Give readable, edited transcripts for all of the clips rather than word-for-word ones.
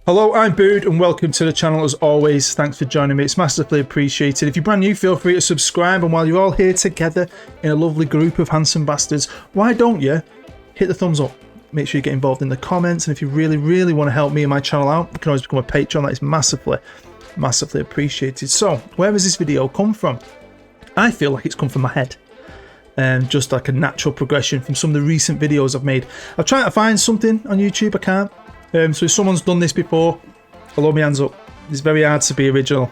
Hello, I'm Bood and welcome to the channel as always. Thanks for joining me, it's massively appreciated. If you're brand new, feel free to subscribe, and while you're all here together in a lovely group of handsome bastards, why don't you hit the thumbs up? Make sure you get involved in the comments, and if you really want to help me and my channel out, you can always become a patron. That is massively appreciated. So, where has this video come from? I feel like it's come from my head. Just like a natural progression from some of the recent videos I've made. I've tried to find something on YouTube, I can't. So if someone's done this before, I'll hold my hands up. It's very hard to be original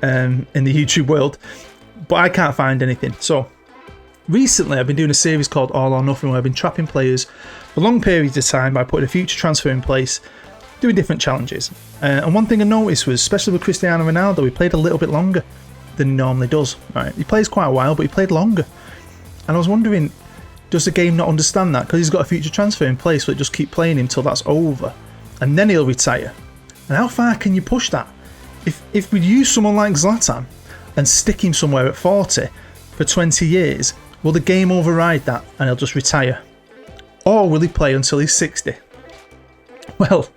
in the YouTube world, but I can't find anything. So recently I've been doing a series called All or Nothing, where I've been trapping players for long periods of time by putting a future transfer in place, doing different challenges. And one thing I noticed was, especially with Cristiano Ronaldo, he played a little bit longer than he normally does. Right? He plays quite a while, but he played longer. And I was wondering, does the game not understand that? Because he's got a future transfer in place, so it just keep playing him till that's over, and then he'll retire. And how far can you push that? If we use someone like Zlatan and stick him somewhere at 40 for 20 years, will the game override that and he'll just retire? Or will he play until he's 60? Well,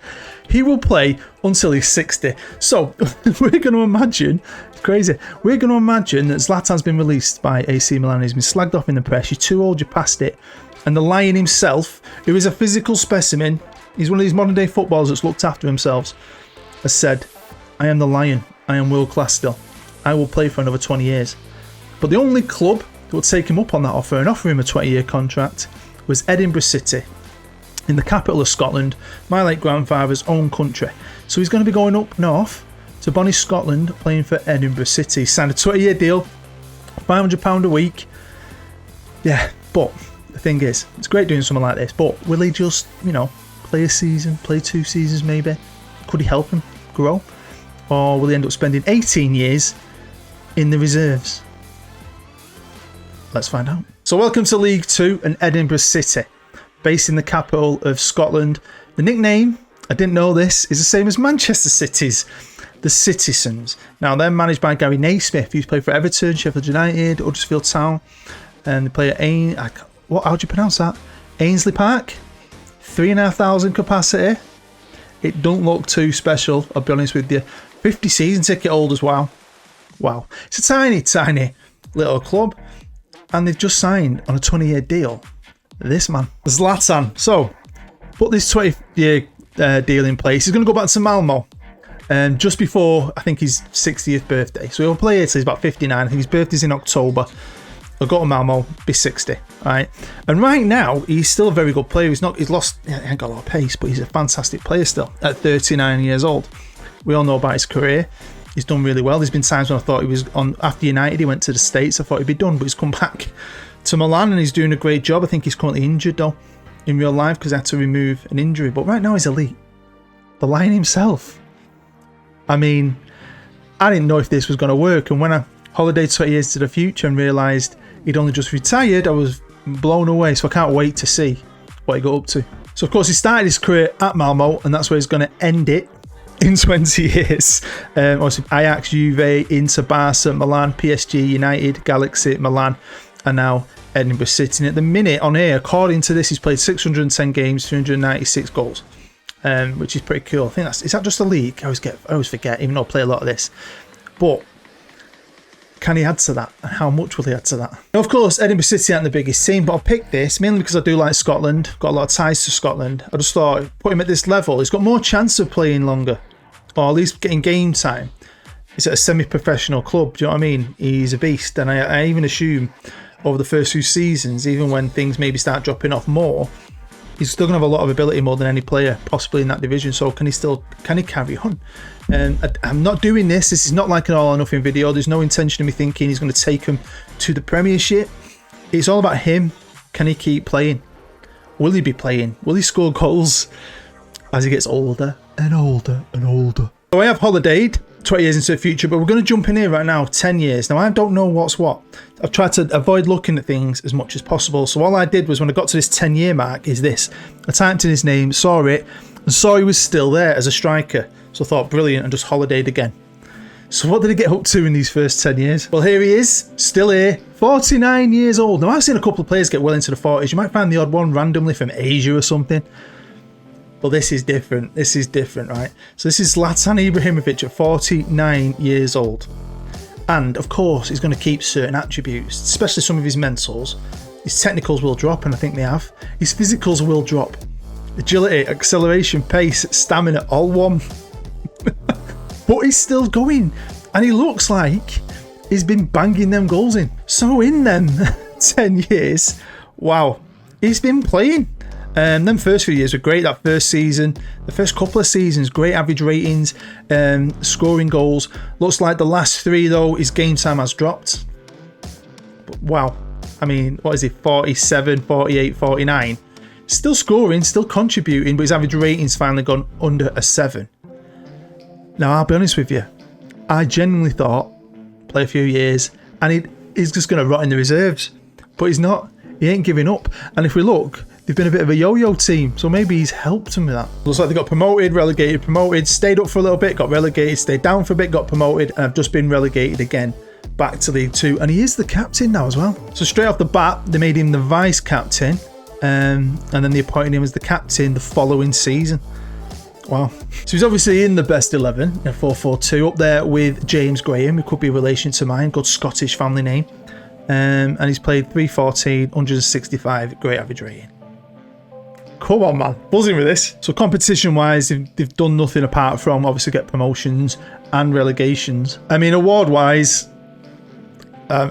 he will play until he's 60. So we're going to imagine, it's crazy, we're going to imagine that Zlatan's been released by AC Milan. He's been slagged off in the press. You're too old, you're past it. And the Lion himself, who is a physical specimen, he's one of these modern day footballers that's looked after themselves, has said, I am the Lion. I am world class still. I will play for another 20 years. But the only club that would take him up on that offer and offer him a 20-year contract was Edinburgh City, in the capital of Scotland, my late grandfather's own country. So he's going to be going up north to Bonnie, Scotland, playing for Edinburgh City. He signed a 20-year deal, £500 a week. Yeah, but the thing is, it's great doing something like this, but will he just, play a season, play 2 seasons maybe? Could he help him grow? Or will he end up spending 18 years in the reserves? Let's find out. So welcome to League 2 and Edinburgh City, based in the capital of Scotland. The nickname, I didn't know this, is the same as Manchester City's, the Citizens. Now they're managed by Gary Naismith, who's played for Everton, Sheffield United, Huddersfield Town, and they play at how do you pronounce that? Ainsley Park, 3,500 capacity. It don't look too special, I'll be honest with you. 50 season ticket holders, wow. It's a tiny little club, and they've just signed on a 20-year deal this man, Zlatan. So put this 20-year deal in place. He's going to go back to Malmo just before, I think, his 60th birthday. So he'll play here till he's about 59. I think his birthday's in October. He'll go to Malmo, be 60, right? And right now, he's still a very good player. He ain't got a lot of pace, but he's a fantastic player still at 39 years old. We all know about his career. He's done really well. There's been times when I thought he was on, after United, he went to the States. I thought he'd be done, but he's come back to Milan and he's doing a great job. I think he's currently injured though in real life because they had to remove an injury, but right now he's elite. The Lion himself. I mean, I didn't know if this was going to work, and when I holidayed 20 years to the future and realised he'd only just retired, I was blown away. So I can't wait to see what he got up to. So of course he started his career at Malmo, and that's where he's going to end it in 20 years. Obviously Ajax, Juve, Inter, Barca, Milan, PSG, United, Galaxy, Milan, and now Edinburgh City. And at the minute on here, according to this, he's played 610 games, 396 goals, which is pretty cool. I think is that just the league? I always forget, even though I play a lot of this. But can he add to that? And how much will he add to that? Now, of course, Edinburgh City aren't the biggest team, but I picked this mainly because I do like Scotland. Got a lot of ties to Scotland. I just thought, put him at this level, he's got more chance of playing longer, or at least getting game time. He's at a semi-professional club, do you know what I mean? He's a beast, and I even assume over the first few seasons, even when things maybe start dropping off more, he's still going to have a lot of ability, more than any player possibly in that division. So can he carry on? And I'm not doing this. This is not like an all or nothing video. There's no intention of me thinking he's going to take him to the Premiership. It's all about him. Can he keep playing? Will he be playing? Will he score goals as he gets older and older and older? So I have holidayed 20 years into the future, but we're going to jump in here right now, 10 years. Now, I don't know what's what. I've tried to avoid looking at things as much as possible. So all I did was, when I got to this 10-year mark, is this. I typed in his name, saw it, and saw he was still there as a striker. So I thought, brilliant, and just holidayed again. So what did he get up to in these first 10 years? Well, here he is, still here, 49 years old. Now, I've seen a couple of players get well into the 40s. You might find the odd one randomly from Asia or something. But this is different. This is different, right? So this is Zlatan Ibrahimovic at 49 years old. And, of course, he's going to keep certain attributes, especially some of his mentals. His technicals will drop, and I think they have. His physicals will drop. Agility, acceleration, pace, stamina, all one. But he's still going. And he looks like he's been banging them goals in. So in them 10 years, wow, he's been playing. Them first few years were great. That first season, the first couple of seasons, great average ratings, scoring goals. Looks like the last 3 though, his game time has dropped. But wow, I mean, what is he? 47, 48, 49. Still scoring, still contributing, but his average rating's finally gone under a 7. Now I'll be honest with you, I genuinely thought play a few years and he's just going to rot in the reserves, but he's not. He ain't giving up. And if we look, they've been a bit of a yo-yo team, so maybe he's helped them with that. Looks like they got promoted, relegated, promoted, stayed up for a little bit, got relegated, stayed down for a bit, got promoted, and have just been relegated again back to League 2. And he is the captain now as well. So straight off the bat, they made him the vice captain, and then they appointed him as the captain the following season. Wow. So he's obviously in the best 11, in 4-4-2, up there with James Graham, who could be a relation to mine, good Scottish family name. And he's played 314, 165, great average rating. Come on, man. Buzzing with this. So competition-wise, they've done nothing apart from obviously get promotions and relegations. I mean, award-wise,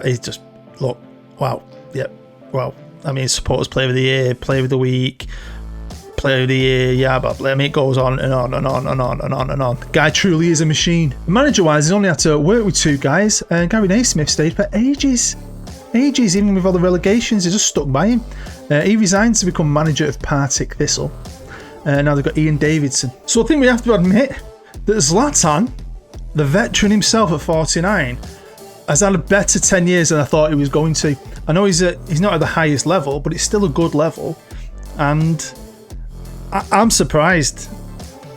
he's just, look, wow. Yep, wow. I mean, supporters player of the year, player of the week, player of the year, yeah, but I mean, it goes on and on and on and on and on and on. The guy truly is a machine. Manager-wise, he's only had to work with 2 guys, and Gary Naismith stayed for ages. Even with all the relegations, he just stuck by him. He resigned to become manager of Partick Thistle. Now they've got Ian Davidson. So I think we have to admit that Zlatan, the veteran himself at 49, has had a better 10 years than I thought he was going to. I know he's not at the highest level, but it's still a good level. And I'm surprised.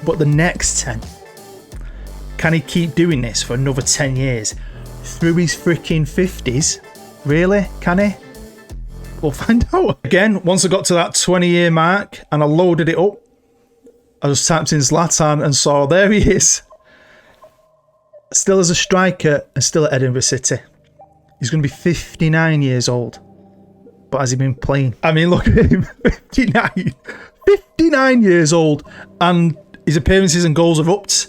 But the next 10, can he keep doing this for another 10 years? Through his freaking 50s? Really? Can he? We'll find out. Again, once I got to that 20-year mark and I loaded it up, I just typed in Zlatan and saw there he is. Still as a striker and still at Edinburgh City. He's going to be 59 years old. But has he been playing? I mean, look at him. 59. 59 years old. And his appearances and goals have upped.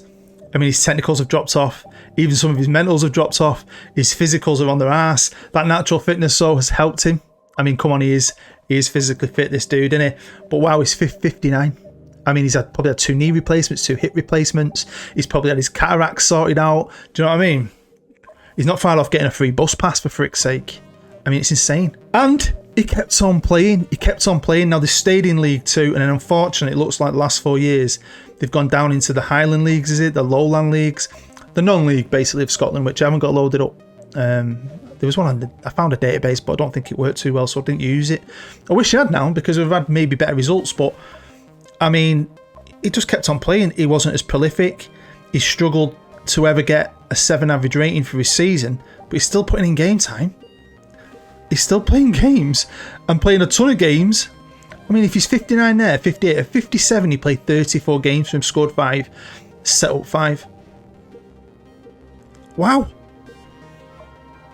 I mean, his technicals have dropped off. Even some of his mentals have dropped off. His physicals are on their ass. That natural fitness so has helped him. I mean, come on, he is physically fit, this dude, isn't he? But wow, he's 59. I mean, he's probably had 2 knee replacements, 2 hip replacements. He's probably had his cataracts sorted out. Do you know what I mean? He's not far off getting a free bus pass, for frick's sake. I mean, it's insane. And he kept on playing. He kept on playing. Now, they stayed in League 2, and then unfortunately, it looks like the last 4 years, they've gone down into the Highland Leagues, is it? The Lowland Leagues. The non-league, basically, of Scotland, which I haven't got loaded up. There was one I found a database, but I don't think it worked too well, so I didn't use it. I wish I had now, because we've had maybe better results, but I mean, he just kept on playing. He wasn't as prolific. He struggled to ever get a 7 average rating for his season, but he's still putting in game time. He's still playing games and playing a ton of games. I mean, if he's 59 there, 58, at 57, he played 34 games for him, scored 5, set up 5. Wow.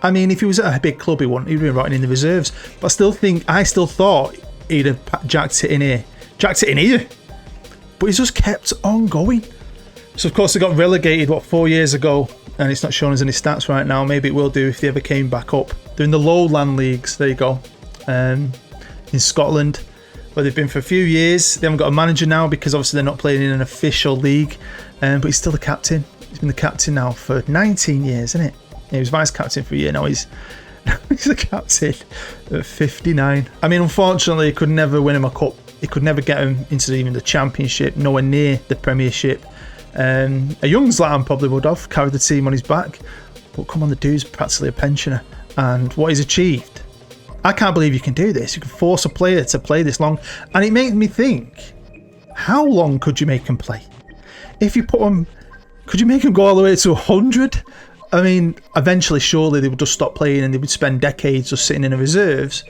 I mean, if he was at a big club, he'd been rotting in the reserves. But I still thought he'd have jacked it in here. But he's just kept on going. So, of course, they got relegated, 4 years ago? And it's not showing us any stats right now. Maybe it will do if they ever came back up. They're in the Lowland Leagues, there you go. In Scotland, where they've been for a few years. They haven't got a manager now because obviously they're not playing in an official league. But he's still the captain. He's been the captain now for 19 years, isn't it? He was vice captain for a year. Now he's the captain at 59. I mean, unfortunately, he could never win him a cup. He could never get him into even the championship, nowhere near the Premiership. A young Zlatan probably would have carried the team on his back. But come on, the dude's practically a pensioner. And what he's achieved, I can't believe you can do this. You can force a player to play this long. And it made me think, how long could you make him play? If you put him, could you make him go all the way to 100? I mean, eventually, surely they would just stop playing and they would spend decades just sitting in the reserves.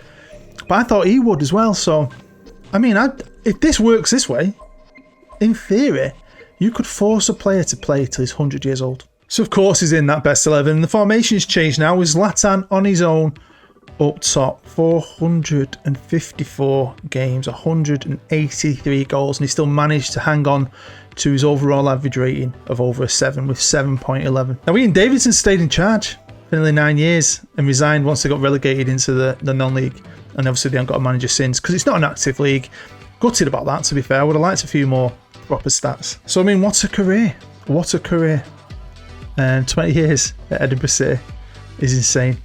But I thought he would as well. So, I mean, if this works this way, in theory, you could force a player to play till he's 100 years old. So of course he's in that best 11. The formation's changed now with Zlatan on his own up top. 454 games, 183 goals, and he still managed to hang on to his overall average rating of over a 7 with 7.11. Now Ian Davidson stayed in charge for nearly 9 years and resigned once they got relegated into the non-league. And obviously they haven't got a manager since because it's not an active league. Gutted about that, to be fair. I would have liked a few more proper stats. So I mean, what a career. What a career. 20 years at Edinburgh City is insane.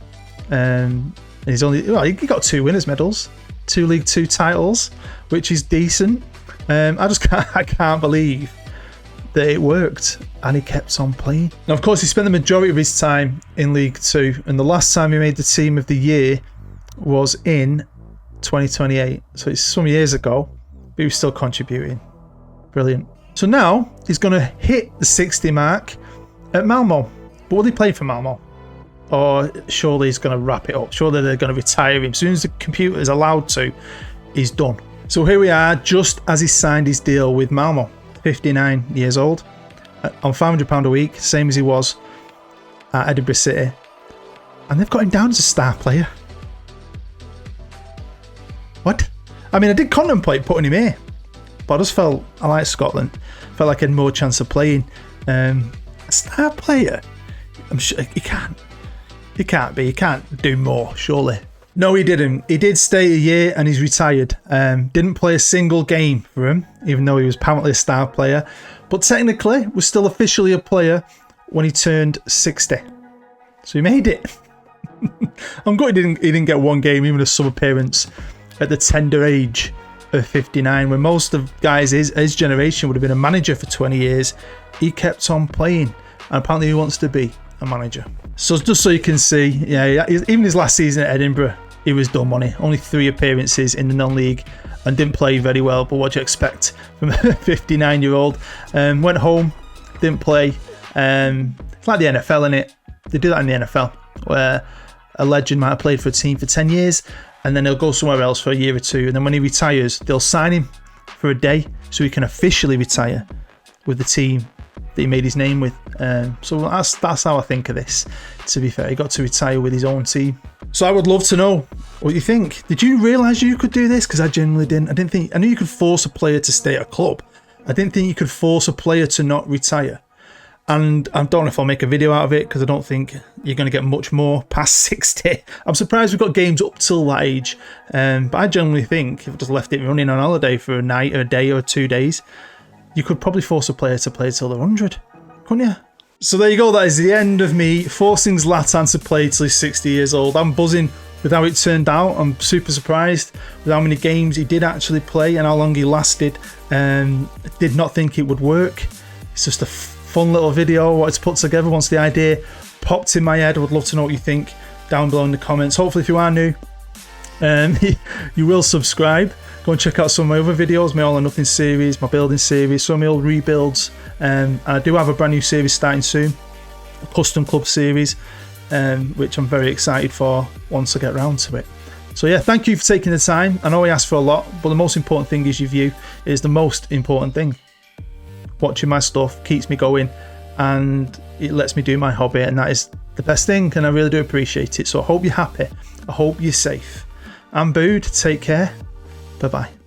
And he's only, well, he got 2 winners' medals, 2 League 2 titles, which is decent. I can't believe that it worked and he kept on playing. Now, of course, he spent the majority of his time in League 2, and the last time he made the team of the year was in 2028. So it's some years ago, but he was still contributing. Brilliant. So now he's going to hit the 60 mark at Malmo. But will he play for Malmo? Or surely he's going to wrap it up. Surely they're going to retire him. As soon as the computer is allowed to, he's done. So here we are, just as he signed his deal with Malmo. 59 years old, on £500 a week, same as he was at Edinburgh City. And they've got him down as a star player. What? I mean, I did contemplate putting him here, but I just felt, I like Scotland. Felt like I had more chance of playing. A star player? I'm sure he can't. He can't be. He can't do more, surely. No, he didn't. He did stay a year and he's retired. Didn't play a single game for him, even though he was apparently a star player. But technically, was still officially a player when he turned 60. So he made it. I'm glad he didn't get one game, even a sub appearance, at the tender age of 59, when most of guys his generation would have been a manager for 20 years. He kept on playing, and apparently he wants to be a manager. So just so you can see, yeah, even his last season at Edinburgh, he was done, wasn't he? Only 3 appearances in the non-league and didn't play very well, but what do you expect from a 59-year-old? Went home, didn't play. It's like the NFL, innit? They do that in the NFL, where a legend might have played for a team for 10 years and then he'll go somewhere else for a year or 2, and then when he retires, they'll sign him for a day so he can officially retire with the team that he made his name with. So that's how I think of this, to be fair. He got to retire with his own team. So I would love to know what you think. Did you realise you could do this? Because I genuinely didn't. I knew you could force a player to stay at a club. I didn't think you could force a player to not retire. And I don't know if I'll make a video out of it, because I don't think you're going to get much more past 60. I'm surprised we've got games up till that age. But I generally think if I just left it running on holiday for a night or a day or 2 days, you could probably force a player to play till they're 100, couldn't you? So there you go, that is the end of me forcing Zlatan to play till he's 60 years old. I'm buzzing with how it turned out. I'm super surprised with how many games he did actually play and how long he lasted. Did not think it would work. It's just a fun little video I wanted to put together once the idea popped in my head. I would love to know what you think down below in the comments. Hopefully if you are new, you will subscribe. Go and check out some of my other videos, my All or Nothing series, my building series, some of my old rebuilds. And I do have a brand new series starting soon, a custom club series, which I'm very excited for once I get around to it. So yeah, thank you for taking the time. I know I asked for a lot, but the most important thing is your view is the most important thing. Watching my stuff keeps me going and it lets me do my hobby, and that is the best thing, and I really do appreciate it. So I hope you're happy. I hope you're safe. I'm Bood. Take care. Bye-bye.